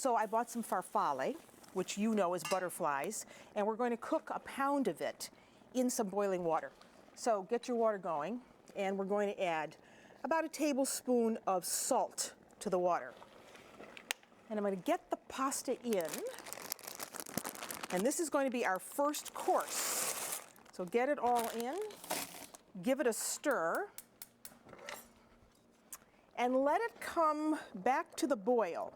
So I bought some farfalle, which you know is butterflies, and we're going to cook a pound of it in some boiling water. So get your water going, and we're going to add about a tablespoon of salt to the water. And I'm going to get the pasta in, and this is going to be our first course. So get it all in, give it a stir, and let it come back to the boil.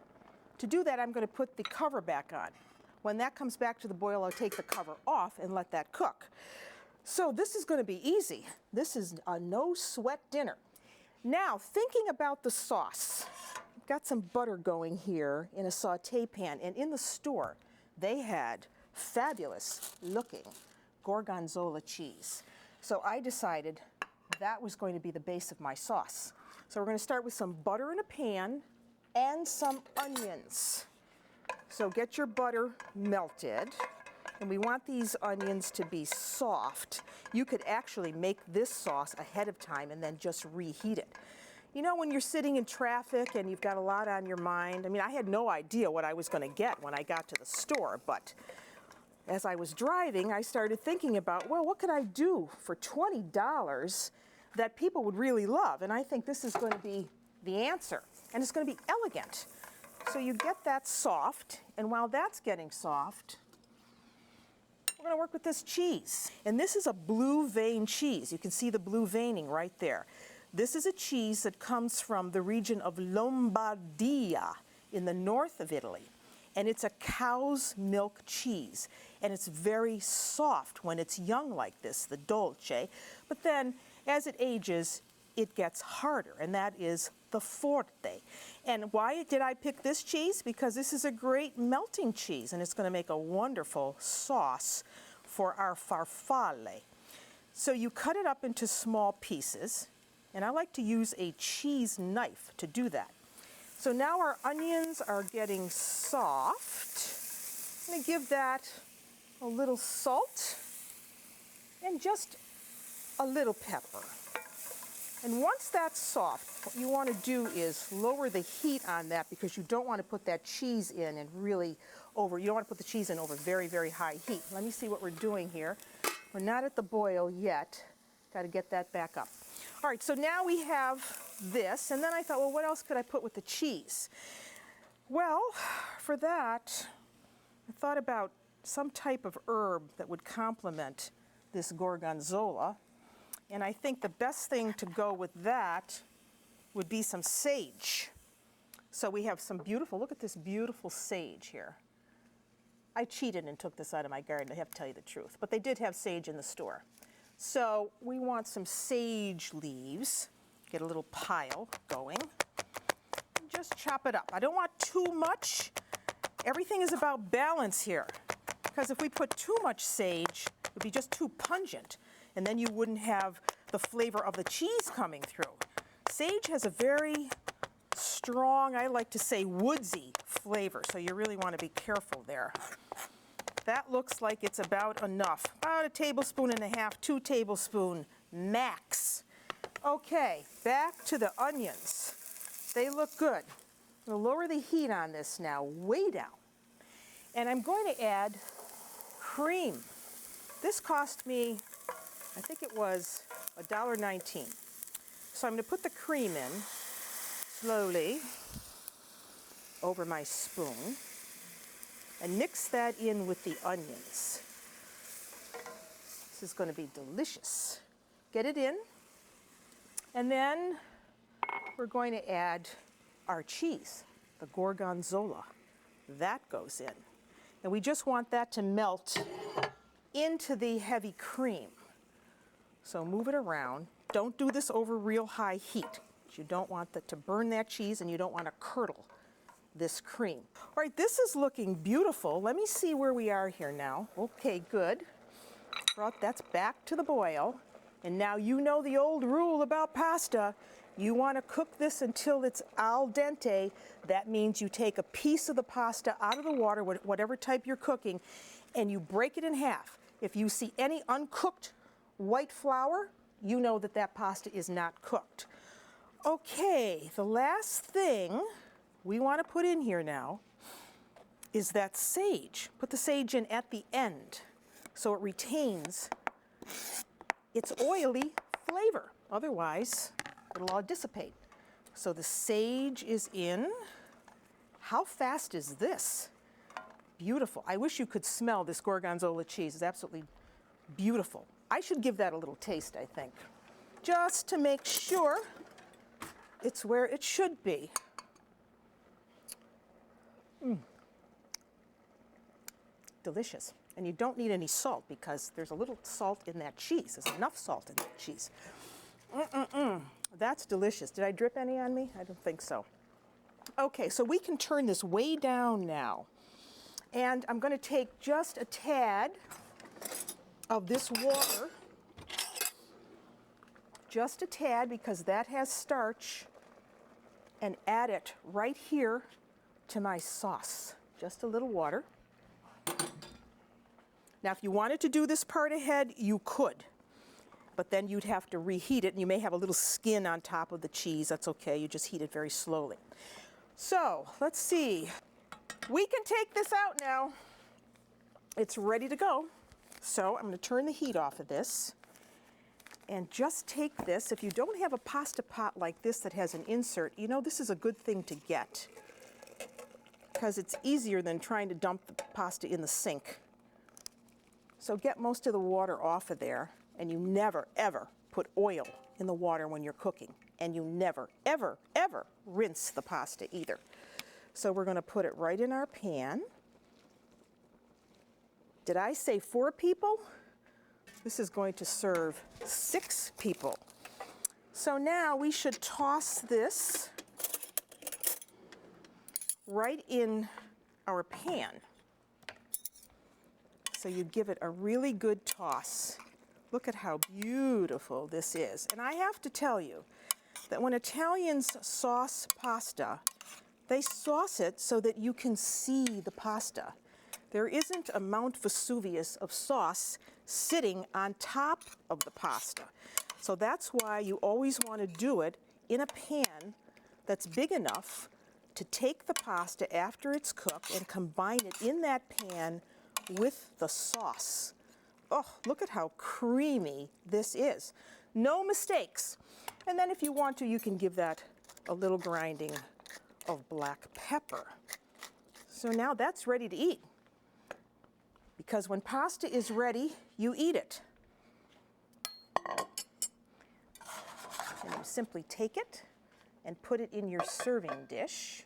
To do that, I'm going to put the cover back on. When that comes back to the boil, I'll take the cover off and let that cook. So this is going to be easy. This is a no-sweat dinner. Now, thinking about the sauce, I've got some butter going here in a saute pan, and in the store, they had fabulous-looking Gorgonzola cheese. So I decided that was going to be the base of my sauce. So we're going to start with some butter in a pan and some onions. So get your butter melted, and we want these onions to be soft. You could actually make this sauce ahead of time and then just reheat it. You know, when you're sitting in traffic and you've got a lot on your mind, I mean, I had no idea what I was going to get when I got to the store, but as I was driving, I started thinking about, well, what could I do for $20 that people would really love? And I think this is going to be the answer, and it's going to be elegant. So you get that soft, and while that's getting soft, we're going to work with this cheese. And this is a blue vein cheese. You can see the blue veining right there. This is a cheese that comes from the region of Lombardia in the north of Italy. And it's a cow's milk cheese. And it's very soft when it's young like this, the dolce. But then as it ages, it gets harder, and that is the forte. And why did I pick this cheese? Because this is a great melting cheese, and it's going to make a wonderful sauce for our farfalle. So you cut it up into small pieces, and I like to use a cheese knife to do that. So now our onions are getting soft. I'm going to give that a little salt and just a little pepper. And once that's soft, what you want to do is lower the heat on that, because you don't want to put that cheese in and really you don't want to put the cheese in over very, very high heat. Let me see what we're doing here. We're not at the boil yet. Got to get that back up. All right, so now we have this, and then I thought, well, what else could I put with the cheese? Well, for that, I thought about some type of herb that would complement this gorgonzola. And I think the best thing to go with that would be some sage. So we have some beautiful, look at this beautiful sage here. I cheated and took this out of my garden, I have to tell you the truth. But they did have sage in the store. So we want some sage leaves. Get a little pile going. And just chop it up. I don't want too much. Everything is about balance here. Because if we put too much sage, it would be just too pungent. And then you wouldn't have the flavor of the cheese coming through. Sage has a very strong, I like to say, woodsy flavor, so you really want to be careful there. That looks like it's about enough. About 1.5 tablespoons, 2 tablespoons max. Okay, back to the onions. They look good. I'm going to lower the heat on this now, way down. And I'm going to add cream. This cost me, I think it was $1.19. So I'm going to put the cream in slowly over my spoon and mix that in with the onions. This is going to be delicious. Get it in, and then we're going to add our cheese, the gorgonzola. That goes in. And we just want that to melt into the heavy cream. So move it around. Don't do this over real high heat. You don't want that to burn that cheese, and you don't want to curdle this cream. All right, this is looking beautiful. Let me see where we are here now. Okay, good. That's back to the boil. And now you know the old rule about pasta. You want to cook this until it's al dente. That means you take a piece of the pasta out of the water, whatever type you're cooking, and you break it in half. If you see any uncooked white flour, you know that that pasta is not cooked. Okay, the last thing we want to put in here now is that sage. Put the sage in at the end so it retains its oily flavor. Otherwise, it'll all dissipate. So the sage is in. How fast is this? Beautiful. I wish you could smell this Gorgonzola cheese. It's absolutely beautiful. I should give that a little taste, I think, just to make sure it's where it should be. Delicious. And you don't need any salt because there's a little salt in that cheese. There's enough salt in that cheese. That's delicious. Did I drip any on me? I don't think so. Okay, so we can turn this way down now. And I'm going to take just a tad of this water, just a tad because that has starch, and add it right here to my sauce. Just a little water. Now, if you wanted to do this part ahead, you could, but then you'd have to reheat it, and you may have a little skin on top of the cheese. That's okay. You just heat it very slowly. So, let's see. We can take this out now. It's ready to go. So, I'm going to turn the heat off of this and just take this. If you don't have a pasta pot like this that has an insert, you know, this is a good thing to get because it's easier than trying to dump the pasta in the sink. So get most of the water off of there, and you never, ever put oil in the water when you're cooking. And you never, ever, ever rinse the pasta either. So we're going to put it right in our pan. Did I say 4 people? This is going to serve 6 people. So now we should toss this right in our pan. So you give it a really good toss. Look at how beautiful this is. And I have to tell you that when Italians sauce pasta, they sauce it so that you can see the pasta. There isn't a Mount Vesuvius of sauce sitting on top of the pasta. So that's why you always want to do it in a pan that's big enough to take the pasta after it's cooked and combine it in that pan with the sauce. Oh, look at how creamy this is. No mistakes. And then if you want to, you can give that a little grinding of black pepper. So now that's ready to eat. Because when pasta is ready, you eat it. And you simply take it and put it in your serving dish.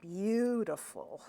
Beautiful.